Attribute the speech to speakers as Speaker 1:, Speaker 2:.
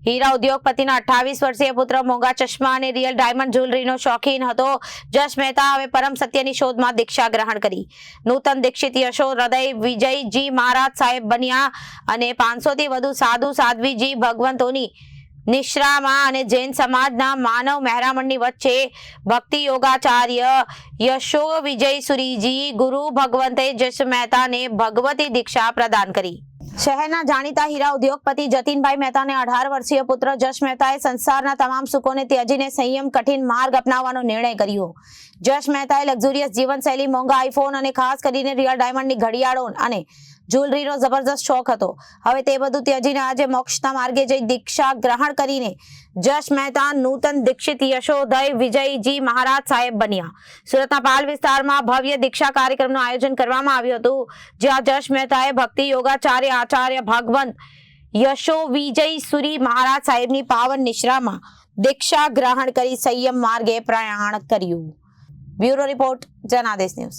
Speaker 1: હીરા ઉદ્યોગપતિના 28 વર્ષીય પુત્ર મોંઘા ચશ્મા અને રિયલ ડાયમંડ જ્વેલરીનો શોખીન હતો જશ મહેતા હવે પરમ સત્યની શોધમાં દીક્ષા ગ્રહણ કરી નૂતન દીક્ષિત યશો હૃદય વિજયજી મહારાજ સાહેબ બન્યા અને 500 થી વધુ સાધુ સાધ્વીજી ભગવંતોની નિશ્રામાં અને જૈન સમાજના માનવ મહેરામણની વચ્ચે ભક્તિ યોગાચાર્ય યશો વિજયસુરીજી ગુરુ ભગવંતે જશ મહેતાને ભગવતી દીક્ષા પ્રદાન કરી। શહેરના જાણીતા હીરા ઉદ્યોગપતિ જતીનભાઈ મહેતાને 18 વર્ષીય પુત્ર જશ મહેતાએ સંસારના તમામ સુખોને ત્યજીને સંયમ કઠિન માર્ગ અપનાવવાનો નિર્ણય કર્યો। જશ મહેતાએ લક્ઝુરિયસ જીવનશૈલી, મોંઘા આઈફોન અને ખાસ કરીને રિયલ ડાયમંડની ઘડિયાળો અને જ્વેલરીનો જબરદસ્ત શોખ હતો। હવે તે બધું ત્યજીને આજે મોક્ષના માર્ગે જઈ દીક્ષા ગ્રહણ કરીને જશ મહેતા નૂતન દીક્ષિત યશોદય વિજયજી મહારાજ સાહેબ બન્યા। સુરતના પાલ વિસ્તારમાં ભવ્ય દીક્ષા કાર્યક્રમનું આયોજન કરવામાં આવ્યું હતું, જ્યાં જશ મહેતાએ ભક્તિ યોગાચાર્ય આચાર્ય ભગવંત યશો વિજયસુરી મહારાજ સાહેબની પાવન નિશ્રામાં દીક્ષા ગ્રહણ કરી સંયમ માર્ગે પ્રયાણ કર્યું। Bureau report, Janadesh news.